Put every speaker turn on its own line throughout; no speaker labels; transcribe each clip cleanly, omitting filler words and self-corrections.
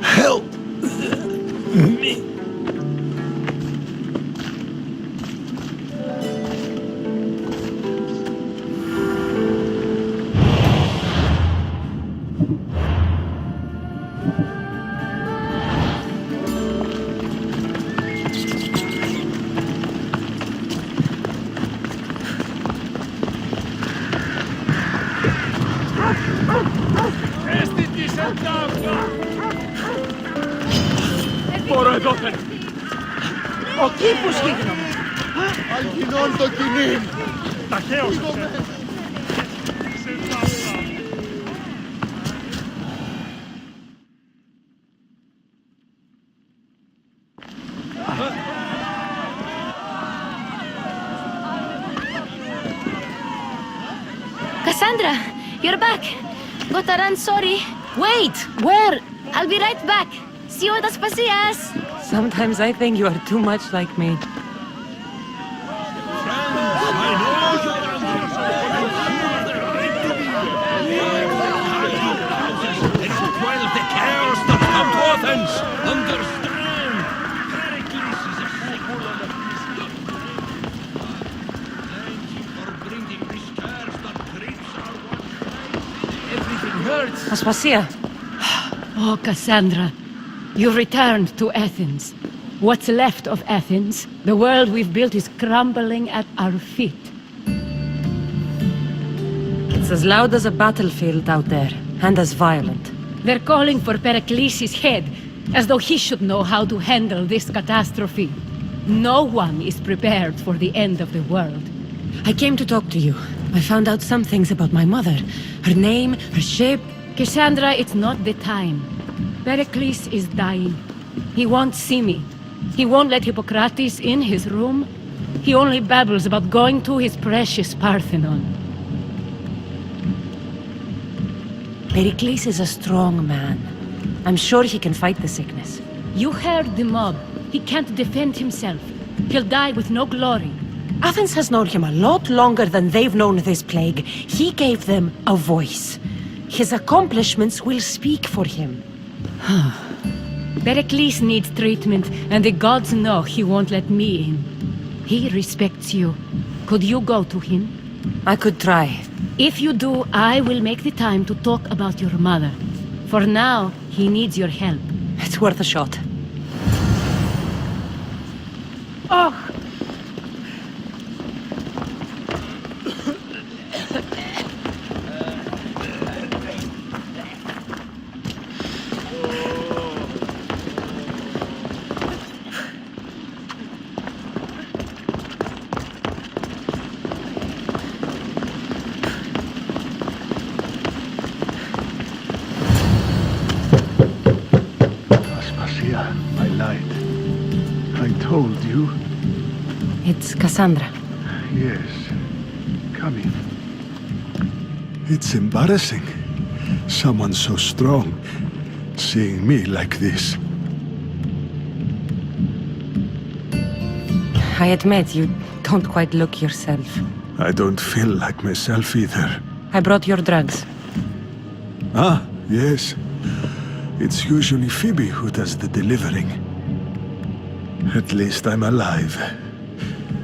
Help me.
Μπορώ εδώ θέλω.
Ο κήπος γίγνομαι.
Αλκινών το κοινήν.
Ταχαίως.
Cassandra, you're back. Gotta run, sorry. Wait, where? I'll be right back. See you at Aspasias.
Sometimes I think you are too much like me. Aspasia.
Oh, Cassandra, you've returned to Athens. What's left of Athens, the world we've built is crumbling at our feet.
It's as loud as a battlefield out there, and as violent.
They're calling for Pericles' head, as though he should know how to handle this catastrophe. No one is prepared for the end of the world.
I came to talk to you. I found out some things about my mother. Her name, her shape.
Cassandra, it's not the time. Pericles is dying. He won't see me. He won't let Hippocrates in his room. He only babbles about going to his precious Parthenon.
Pericles is a strong man. I'm sure he can fight the sickness.
You heard the mob. He can't defend himself. He'll die with no glory.
Athens has known him a lot longer than they've known this plague. He gave them a voice. His accomplishments will speak for him.
Pericles needs treatment, and the gods know he won't let me in. He respects you. Could you go to him?
I could try.
If you do, I will make the time to talk about your mother. For now, he needs your help.
It's worth a shot.
Oh!
I lied. I told you.
It's Cassandra.
Yes. Come in. It's embarrassing. Someone so strong seeing me like this.
I admit you don't quite look yourself.
I don't feel like myself either.
I brought your drugs.
Ah, yes. It's usually Phoebe who does the delivering. At least I'm alive.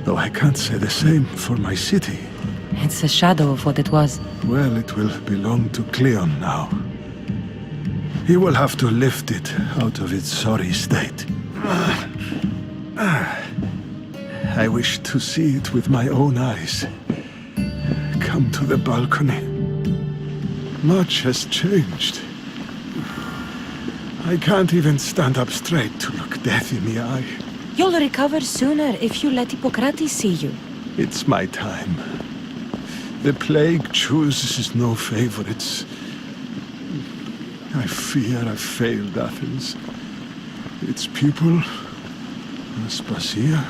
Though I can't say the same for my city.
It's a shadow of what it was.
Well, it will belong to Cleon now. He will have to lift it out of its sorry state. I wish to see it with my own eyes. Come to the balcony. Much has changed. I can't even stand up straight to look death in the eye.
You'll recover sooner if you let Hippocrates see you.
It's my time. The plague chooses no favorites. I fear I've failed Athens. Its people, Aspasia.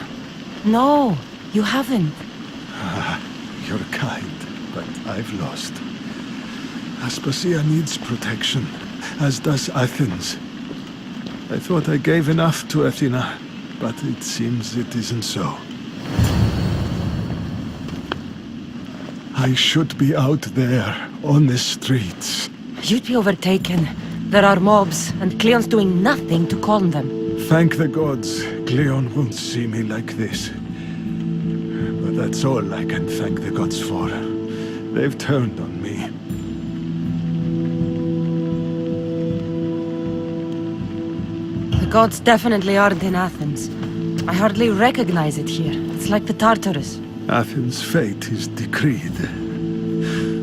No, you haven't.
You're kind, but I've lost. Aspasia needs protection, as does Athens. I thought I gave enough to Athena, but it seems it isn't so. I should be out there, on the streets.
You'd be overtaken. There are mobs, and Cleon's doing nothing to calm them.
Thank the gods, Cleon won't see me like this. But that's all I can thank the gods for. They've turned on me.
The gods definitely aren't in Athens. I hardly recognize it here. It's like the Tartarus.
Athens' fate is decreed.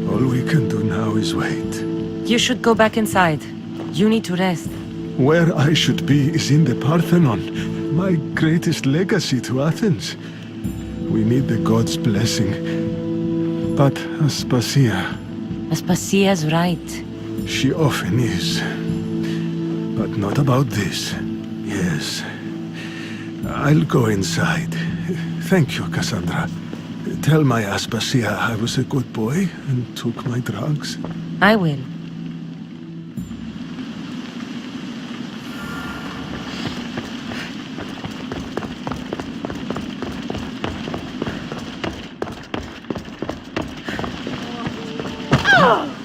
All we can do now is wait.
You should go back inside. You need to rest.
Where I should be is in the Parthenon, my greatest legacy to Athens. We need the gods' blessing. But Aspasia...
Aspasia's right.
She often is. But not about this. Yes. I'll go inside. Thank you, Cassandra. Tell my Aspasia I was a good boy and took my drugs.
I will.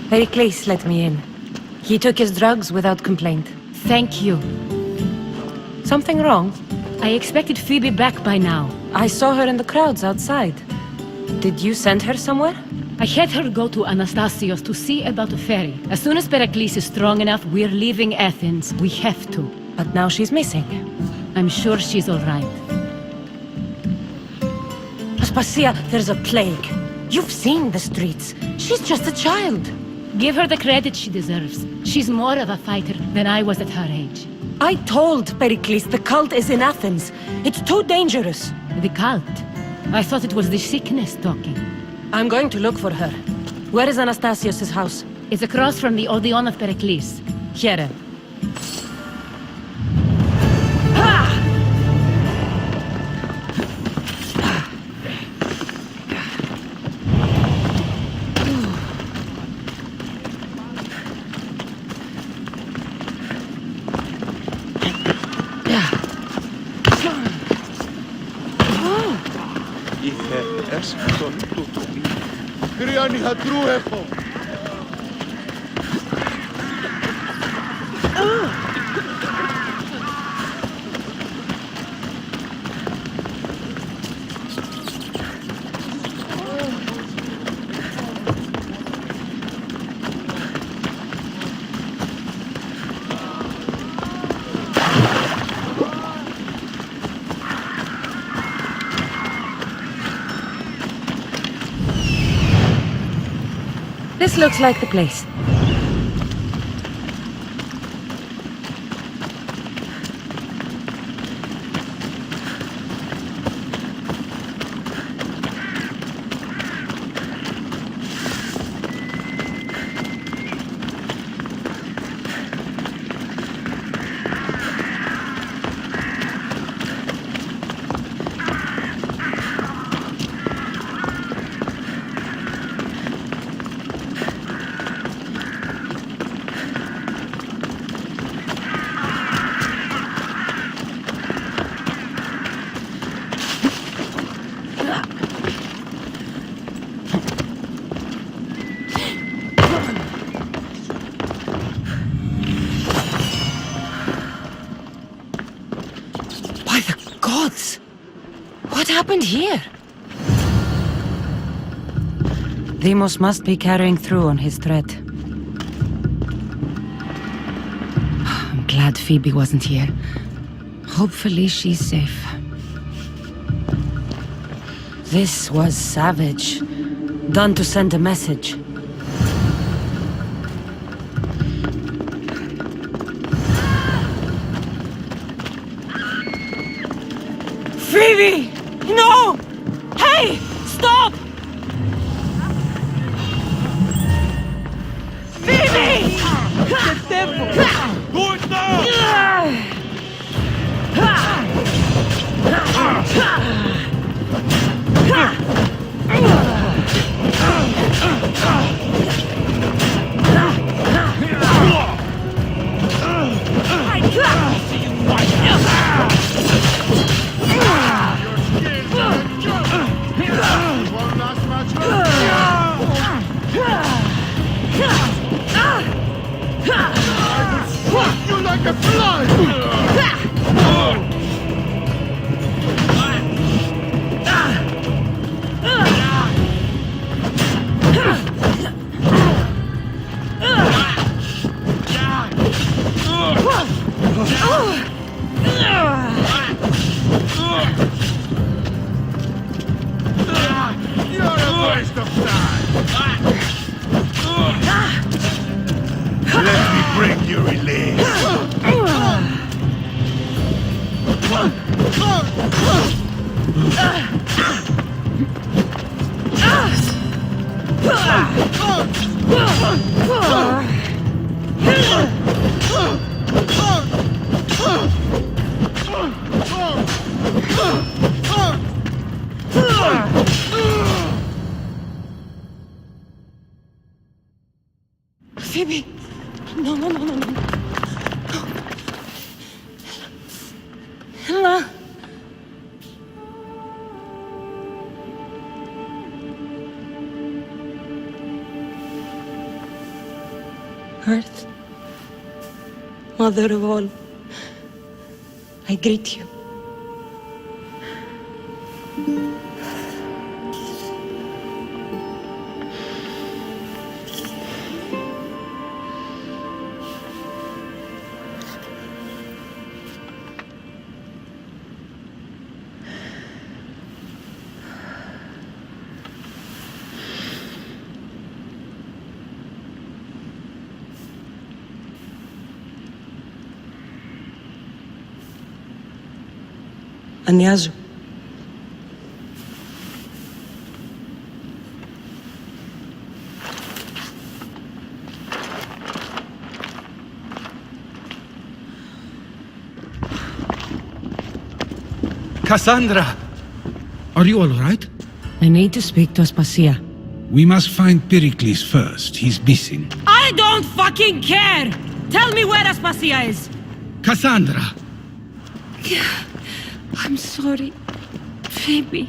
Pericles let me in. He took his drugs without complaint.
Thank you.
Something wrong?
I expected Phoebe back by now.
I saw her in the crowds outside. Did you send her somewhere?
I had her go to Anastasios to see about a ferry. As soon as Pericles is strong enough, we're leaving Athens. We have to.
But now she's missing.
I'm sure she's all right.
Aspasia, there's a plague. You've seen the streets. She's just a child.
Give her the credit she deserves. She's more of a fighter than I was at her age.
I told Pericles the cult is in Athens. It's too dangerous.
The cult? I thought it was the sickness talking.
I'm going to look for her. Where is Anastasios' house?
It's across from the Odeon of Pericles.
Here. This looks like the place. What happened here? Deimos must be carrying through on his threat. I'm glad Phoebe wasn't here. Hopefully she's safe. This was savage. Done to send a message. Phoebe! No! Hey! Stop! Phoebe!
Good now!
You like a fly! You're a waste of time! Let me break your release!
Phoebe! No, no, no, no, no. Ella! Earth, Mother of all, I greet you. Ανιάζω.
Cassandra! Are you all right?
I need to speak to Aspasia.
We must find Pericles first. He's missing.
I don't fucking care! Tell me where Aspasia is!
Cassandra!
I'm sorry, Phoebe.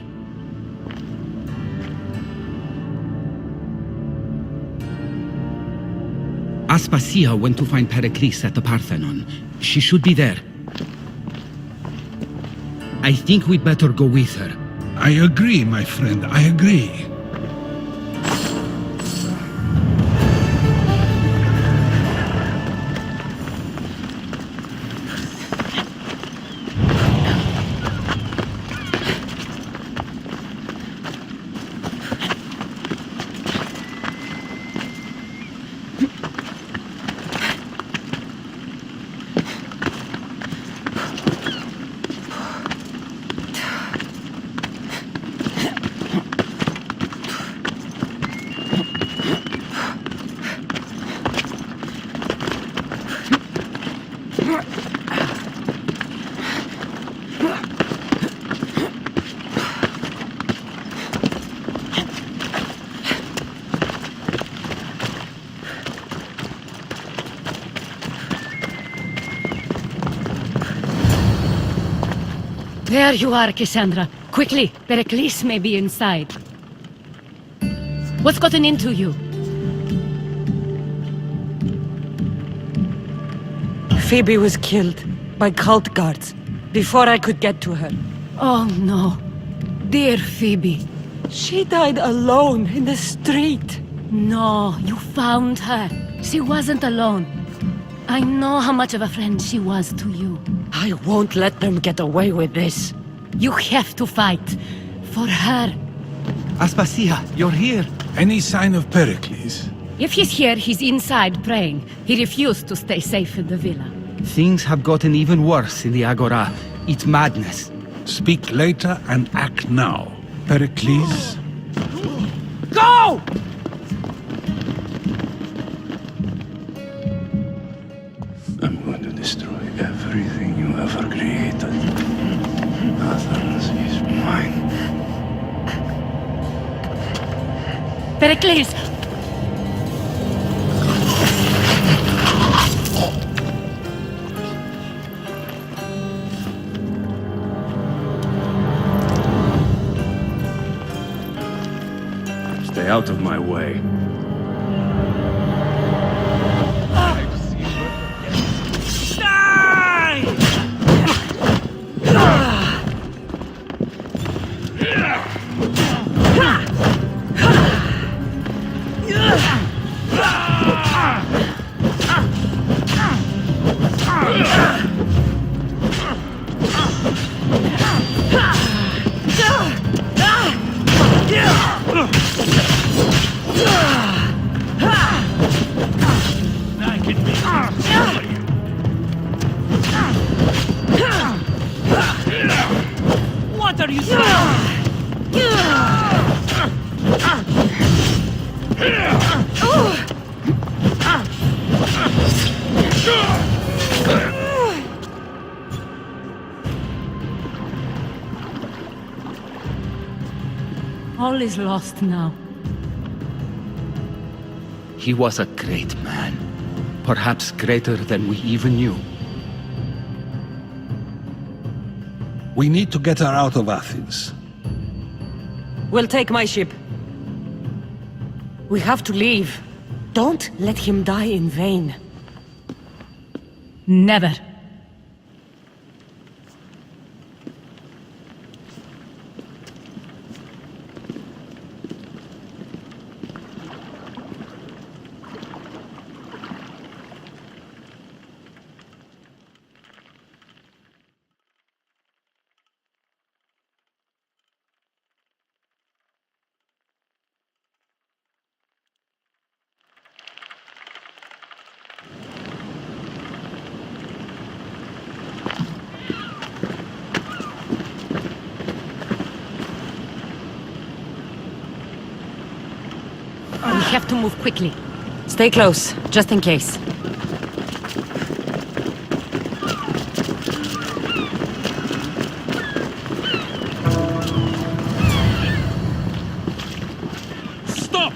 Aspasia went to find Pericles at the Parthenon. She should be there. I think we'd better go with her.
I agree, my friend. I agree.
There you are, Cassandra. Quickly, Pericles may be inside. What's gotten into you?
Phoebe was killed by cult guards before I could get to her.
Oh no. Dear Phoebe.
She died alone in the street.
No, you found her. She wasn't alone. I know how much of a friend she was to you.
I won't let them get away with this.
You have to fight. For her.
Aspasia, you're here.
Any sign of Pericles?
If he's here, he's inside praying. He refused to stay safe in the villa.
Things have gotten even worse in the Agora. It's madness.
Speak later and act now. Pericles?
Go!
I'm going to destroy everything you ever created. Athens is mine.
Pericles!
Stay out of my way.
What are you saying?
All is lost now.
He was a great man. Perhaps greater than we even knew.
We need to get her out of Athens.
We'll take my ship. We have to leave. Don't let him die in vain.
Never. We have to move quickly.
Stay close, just in case.
Stop!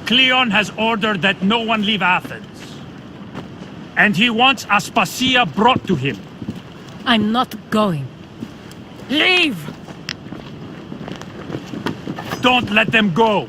Cleon has ordered that no one leave Athens. And he wants Aspasia brought to him.
I'm not going.
Leave!
Don't let them go!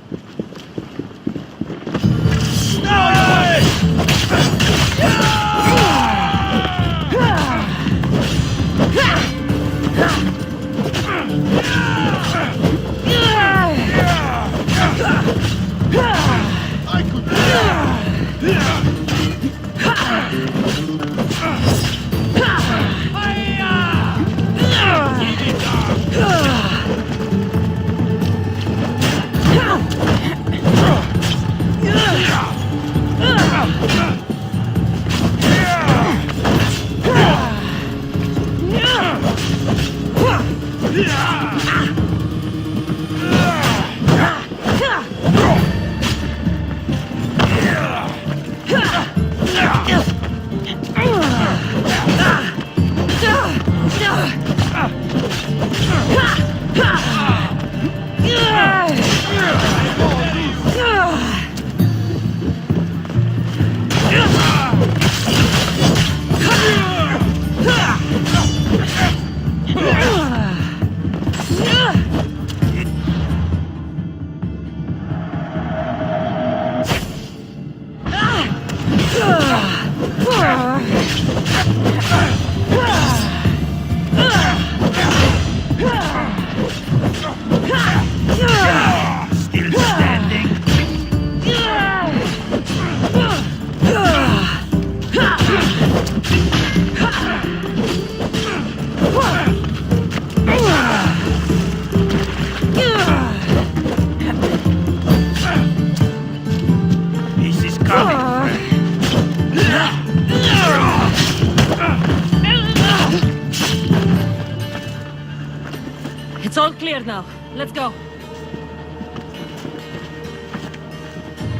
It's all clear now. Let's go.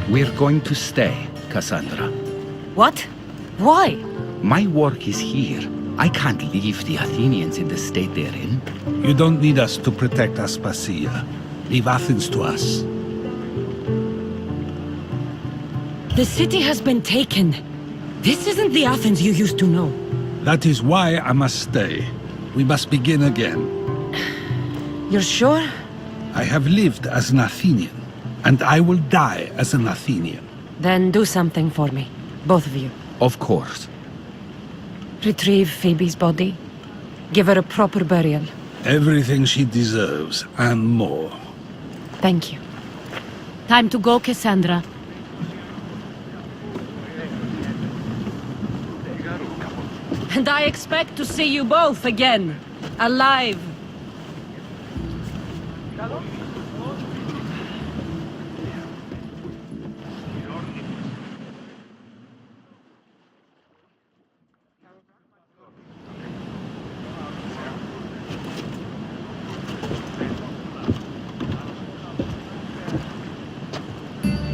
We're going to stay, Cassandra.
What? Why?
My work is here. I can't leave the Athenians in the state they're in.
You don't need us to protect Aspasia. Leave Athens to us.
The city has been taken. This isn't the Athens you used to know.
That is why I must stay. We must begin again.
You're sure?
I have lived as an Athenian, and I will die as an Athenian.
Then do something for me. Both of you.
Of course.
Retrieve Phoebe's body. Give her a proper burial.
Everything she deserves, and more.
Thank you.
Time to go, Cassandra.
And I expect to see you both again. Alive.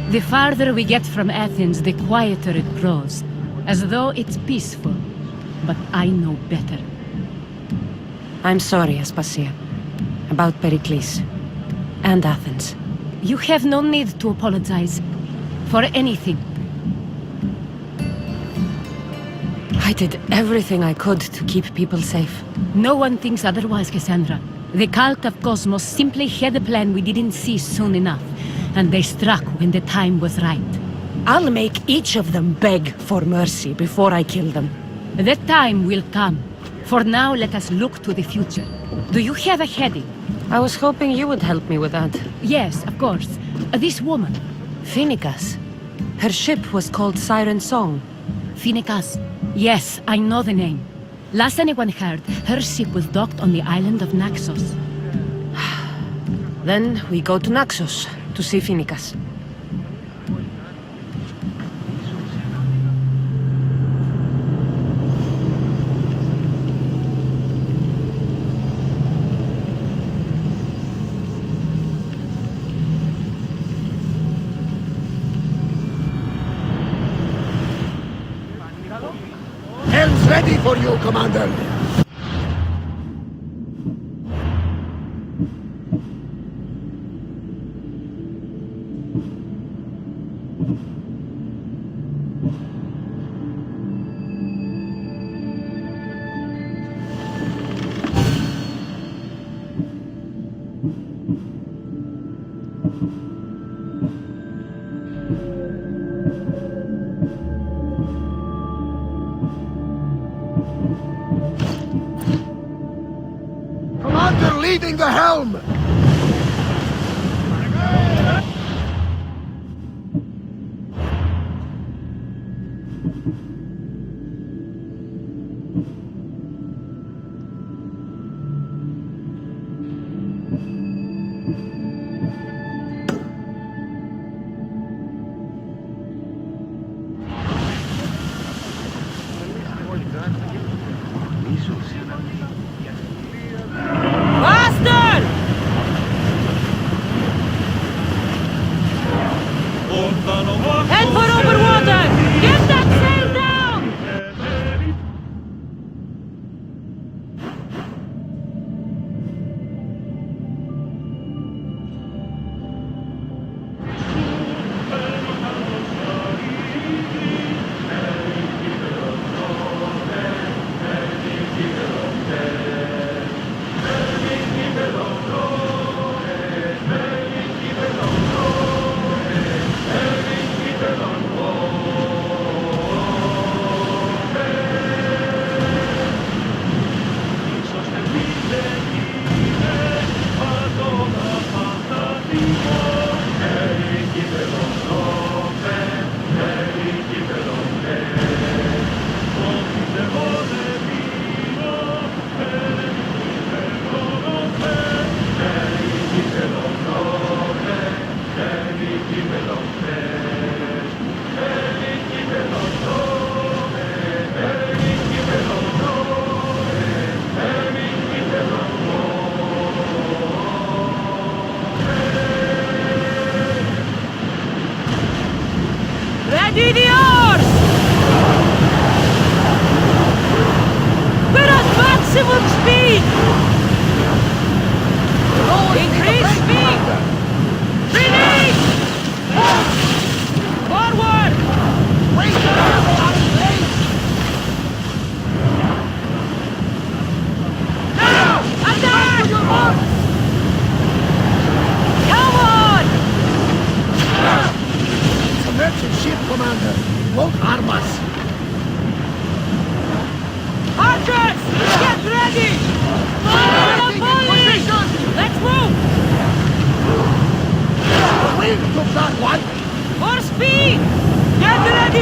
The farther we get from Athens, the quieter it grows. As though it's peaceful. But I know better.
I'm sorry, Aspasia. About Pericles. And Athens.
You have no need to apologize. For anything.
I did everything I could to keep people safe.
No one thinks otherwise, Cassandra. The cult of Cosmos simply had a plan we didn't see soon enough. And they struck when the time was right.
I'll make each of them beg for mercy before I kill them.
That time will come. For now, let us look to the future. Do you have a heading?
I was hoping you would help me with that.
Yes, of course. This woman.
Phoenicas. Her ship was called Siren Song.
Phoenicas. Yes, I know the name. Last anyone heard, her ship was docked on the island of Naxos.
Then we go to Naxos to see Phoenicas.
Helm's ready for you, Commander! Commander leading the helm!
Faster! Head for over water! Get that sail down!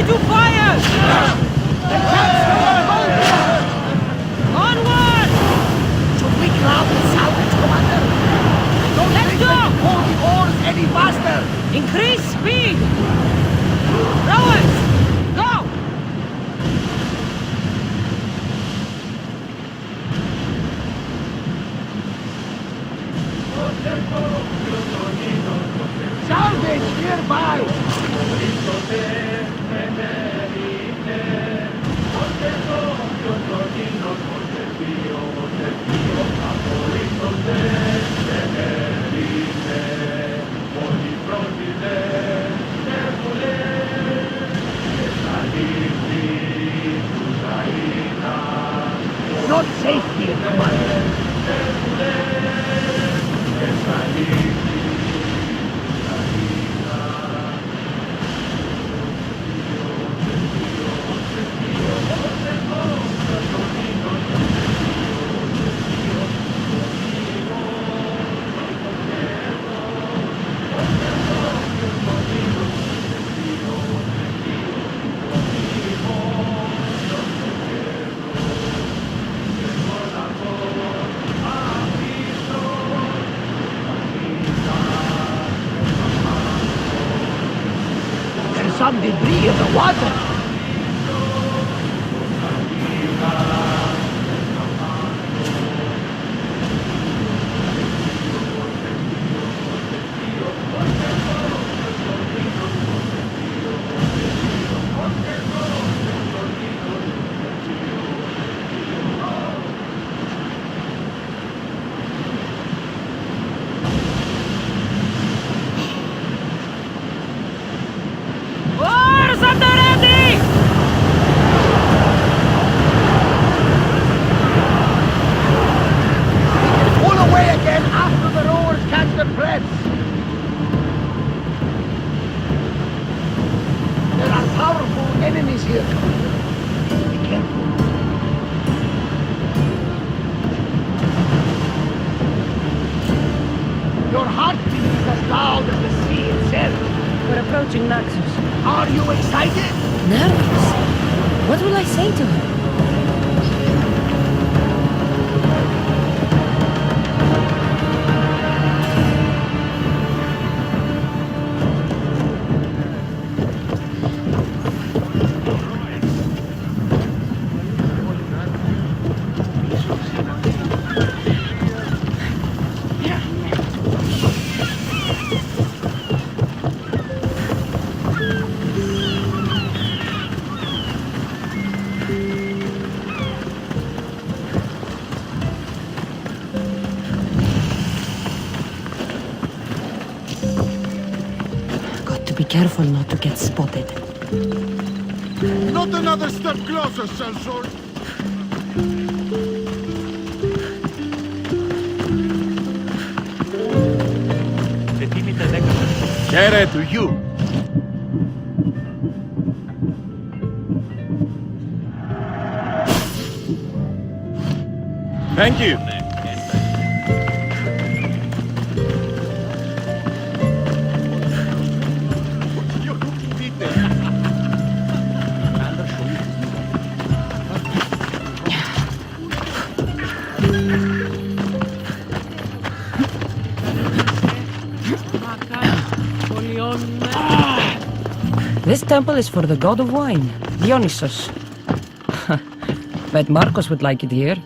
to fire! Onward!
Should we grab the salvage, Commander? Don't
Let's
think
go!
they can pull the oars any faster!
Increase speed! Rowers! Go!
Salvage nearby! Not safe here, Commander. There's some debris in the water.
Oars at the ready!
Pull away again after the rowers catch their breath. There are powerful enemies here, Commander. Be careful. Your heartbeat is as loud as the sea itself.
We're approaching Naxos.
Are you excited?
Nervous? What will I say to her? Got to be careful not to get spotted.
Not another step closer, Sellsword. Share to you. Thank you.
This temple is for the god of wine, Dionysus. Bet Marcos would like it here.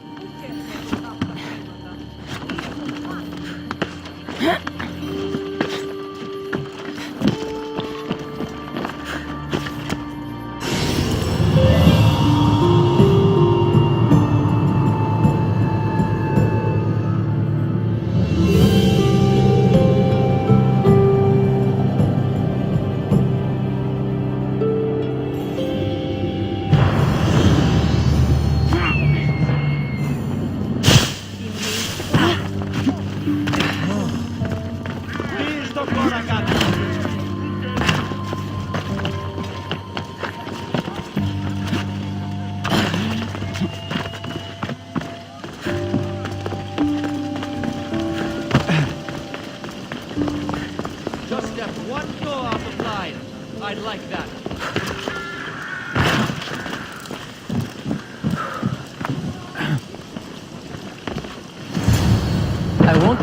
Just step one toe off the line. I'd like that.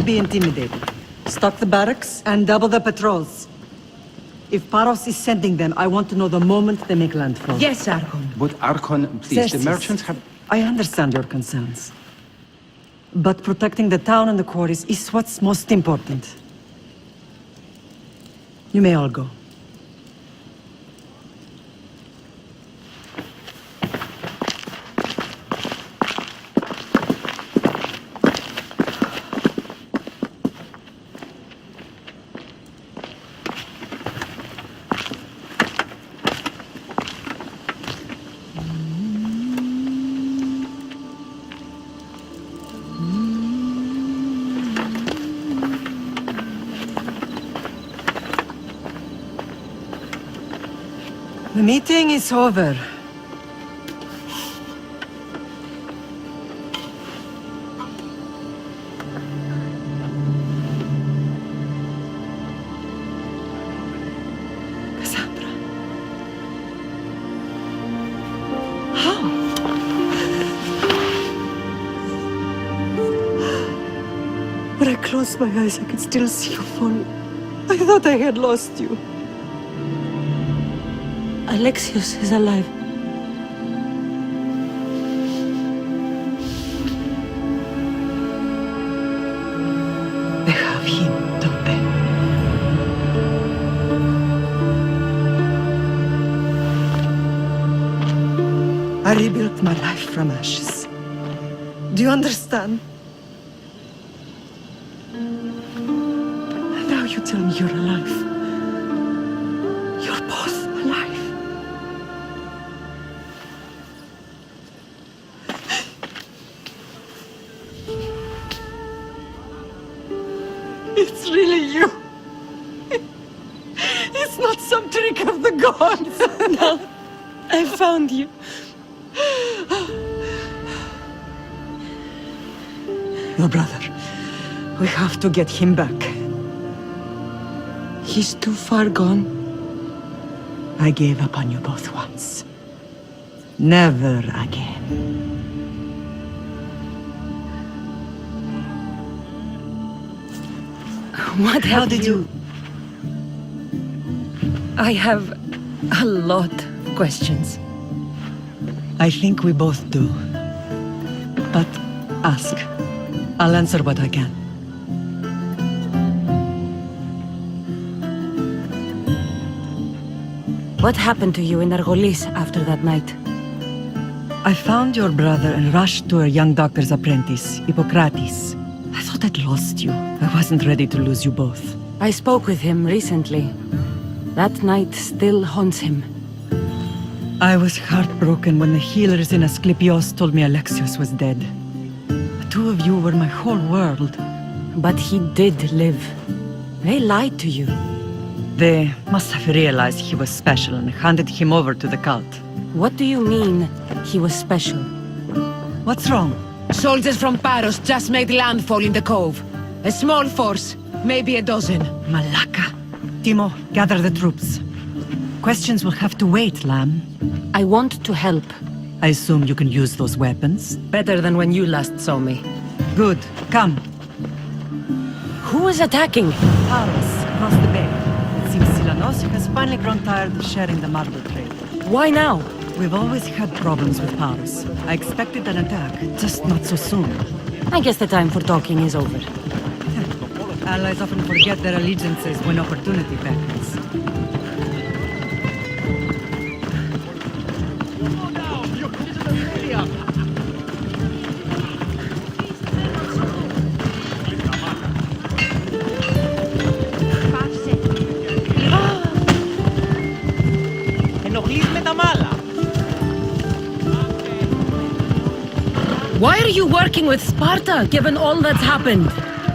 be intimidated. Stock the barracks and double the patrols. If Paros is sending them, I want to know the moment they make landfall.
Yes, Archon.
But Archon, please, the
Xerxes,
merchants have...
I understand your concerns. But protecting the town and the quarries is what's most important. You may all go. The meeting is over. Cassandra. How? When I closed my eyes, I could still see you fall. I thought I had lost you. Alexios is alive. They have him, don't they? I rebuilt my life from ashes. Do you understand? And now you tell me you're alive. You're both alive. It's really you. It's not some trick of the gods. No, I found you. Your brother. We have to get him back. He's too far gone. I gave up on you both once. Never again.
What
How
have
did you...
I have a lot of questions.
I think we both do. But ask. I'll answer what I can.
What happened to you in Argolis after that night?
I found your brother and rushed to a young doctor's apprentice, Hippocrates. I thought I'd lost you. I wasn't ready to lose you both.
I spoke with him recently. That night still haunts him.
I was heartbroken when the healers in Asclepios told me Alexios was dead. The two of you were my whole world.
But he did live. They lied to you.
They must have realized he was special and handed him over to the cult.
What do you mean, he was special?
What's wrong?
Soldiers from Paros just made landfall in the cove. A small force, maybe a dozen.
Malaka. Timo, gather the troops. Questions will have to wait, Lamb.
I want to help.
I assume you can use those weapons?
Better than when you last saw me.
Good. Come.
Who is attacking?
Paros, across the bay. It seems Silanos has finally grown tired of sharing the marble trade.
Why now?
We've always had problems with Paros. I expected an attack, just not so soon.
I guess the time for talking is over.
Allies often forget their allegiances when opportunity beckons.
Why are you working with Sparta, given all that's happened?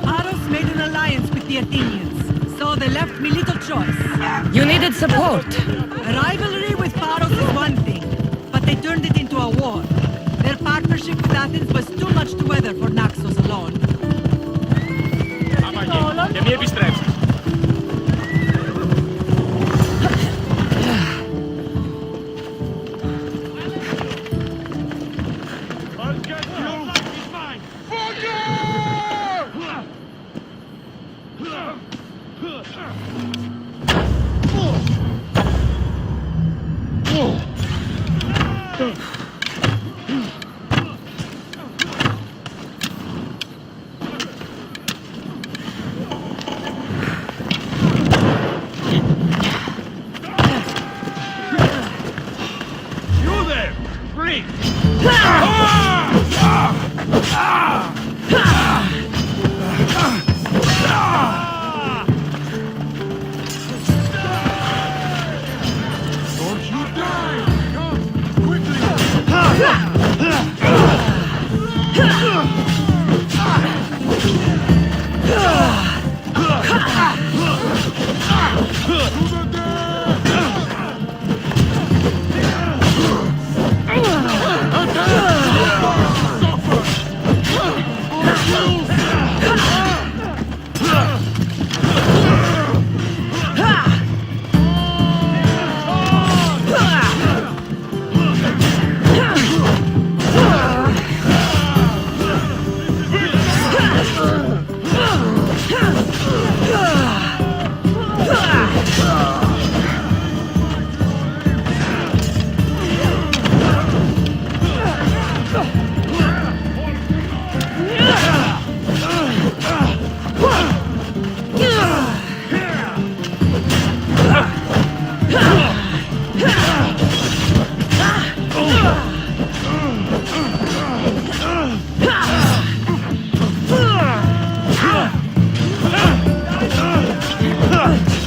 Paros made an alliance with the Athenians, so they left me little choice.
You needed support.
A rivalry with Paros is one thing, but they turned it into a war. Their partnership with Athens was too much to weather for Naxos alone.
You there! Free!
Don't you die! Come, quickly!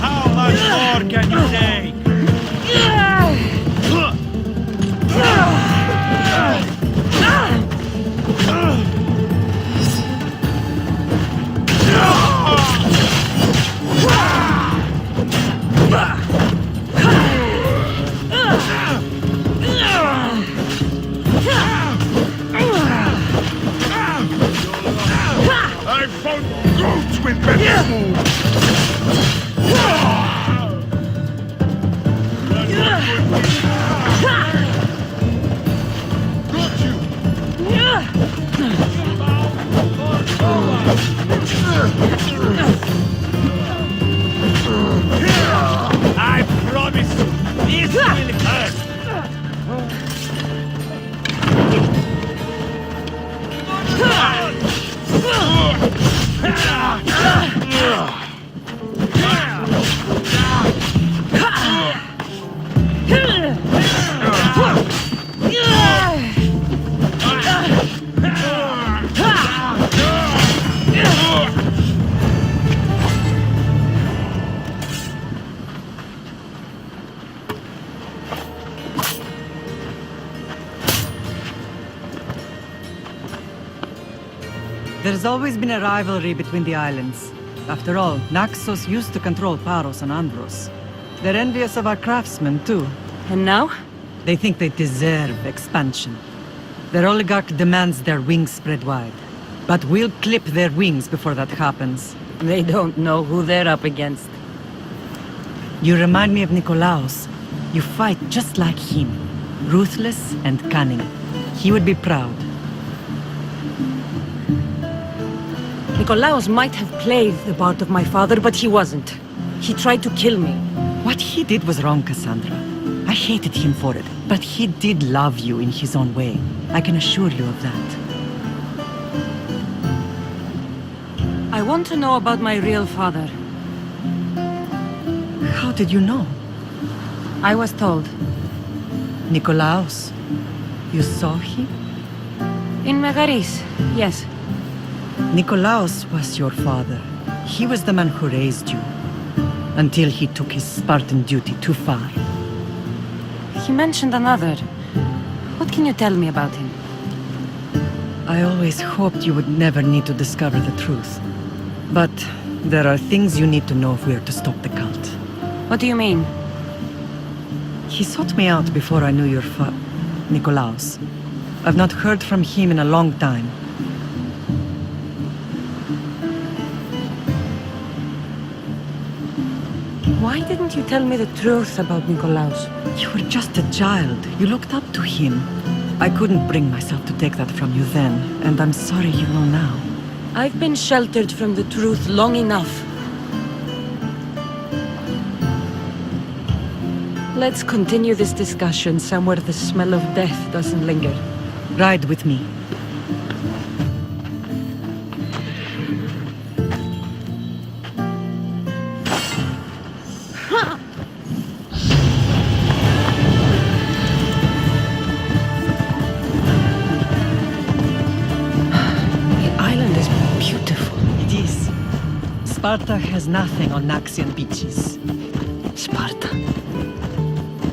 How much more can you take?
I've found goats with better moves! Got you!
I promise you, this will hurt.
There's always been a rivalry between the islands. After all, Naxos used to control Paros and Andros. They're envious of our craftsmen, too.
And now?
They think they deserve expansion. Their oligarch demands their wings spread wide. But we'll clip their wings before that happens.
They don't know who they're up against.
You remind me of Nikolaos. You fight just like him. Ruthless and cunning. He would be proud.
Nikolaos might have played the part of my father, but he wasn't. He tried to kill me.
What he did was wrong, Cassandra. I hated him for it, but he did love you in his own way. I can assure you of that.
I want to know about my real father.
How did you know?
I was told.
Nikolaos. You saw him?
In Megaris, yes.
Nikolaos was your father. He was the man who raised you. Until he took his Spartan duty too far.
He mentioned another. What can you tell me about him?
I always hoped you would never need to discover the truth. But there are things you need to know if we are to stop the cult.
What do you mean?
He sought me out before I knew your Nikolaos. I've not heard from him in a long time.
Why didn't you tell me the truth about Nikolaos?
You were just a child. You looked up to him. I couldn't bring myself to take that from you then, and I'm sorry you know now.
I've been sheltered from the truth long enough. Let's continue this discussion somewhere the smell of death doesn't linger.
Ride with me.
The island is beautiful.
It is. Sparta has nothing on Naxian beaches.
Sparta.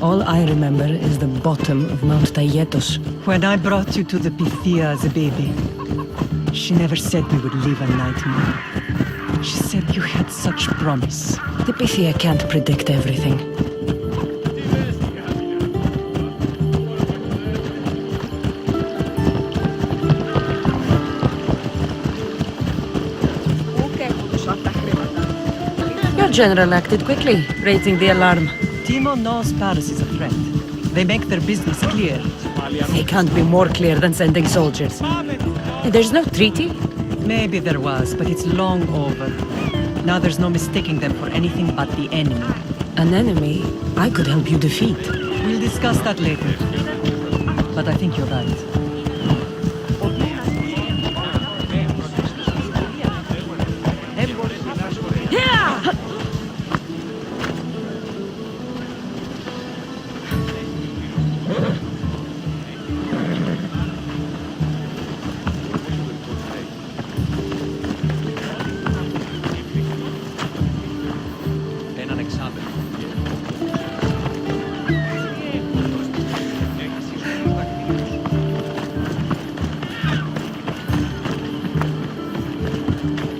All I remember is the bottom of Mount Taygetos.
When I brought you to the Pythia as a baby, she never said we would live a nightmare. She said you had such promise.
The Pythia can't predict everything. Your general acted quickly, raising the alarm.
Timo knows Paris is a threat. They make their business clear.
They can't be more clear than sending soldiers. There's no treaty?
Maybe there was, but it's long over. Now there's no mistaking them for anything but the enemy.
An enemy I could help you defeat.
We'll discuss that later. But I think you're right.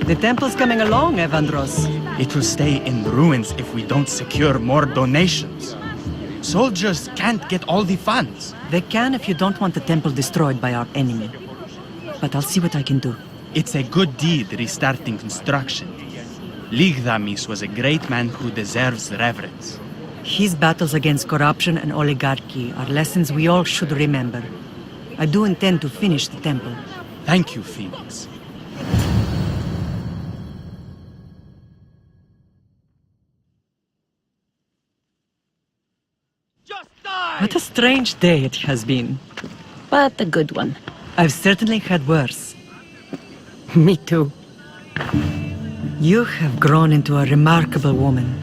The temple's coming along, Evandros.
It will stay in ruins if we don't secure more donations. Soldiers can't get all the funds.
They can if you don't want the temple destroyed by our enemy. But I'll see what I can do.
It's a good deed restarting construction. Ligdamis was a great man who deserves reverence.
His battles against corruption and oligarchy are lessons we all should remember. I do intend to finish the temple.
Thank you, Phoenix.
What a strange day it has been.
But a good one.
I've certainly had worse.
Me too.
You have grown into a remarkable woman,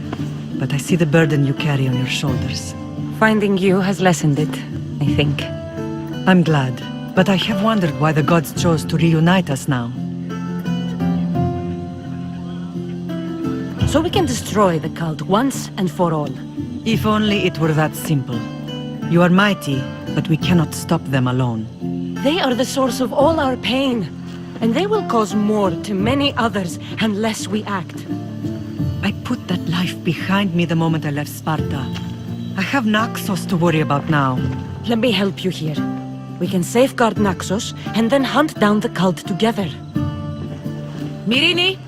but I see the burden you carry on your shoulders.
Finding you has lessened it, I think.
I'm glad, but I have wondered why the gods chose to reunite us now.
So we can destroy the cult once and for all.
If only it were that simple. You are mighty, but we cannot stop them alone.
They are the source of all our pain, and they will cause more to many others unless we act.
I put that life behind me the moment I left Sparta. I have Naxos to worry about now.
Let me help you here. We can safeguard Naxos and then hunt down the cult together.
Myrrine,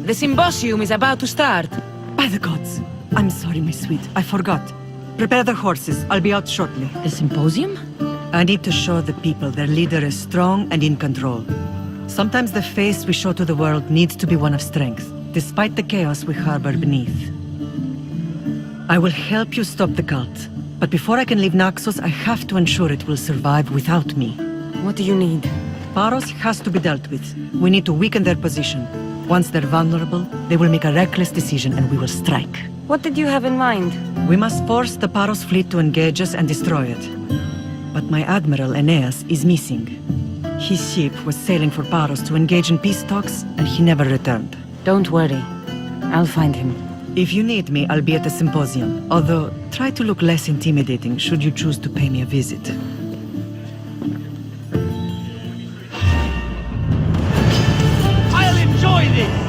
the symposium is about to start.
By the gods! I'm sorry, my sweet. I forgot. Prepare the horses. I'll be out shortly.
The symposium?
I need to show the people their leader is strong and in control. Sometimes the face we show to the world needs to be one of strength, despite the chaos we harbor beneath. I will help you stop the cult, but before I can leave Naxos, I have to ensure it will survive without me.
What do you need?
Paros has to be dealt with. We need to weaken their position. Once they're vulnerable, they will make a reckless decision and we will strike.
What did you have in mind?
We must force the Paros fleet to engage us and destroy it. But my admiral, Aeneas, is missing. His ship was sailing for Paros to engage in peace talks, and he never returned.
Don't worry. I'll find him.
If you need me, I'll be at the symposium. Although, try to look less intimidating should you choose to pay me a visit.
I'll enjoy this!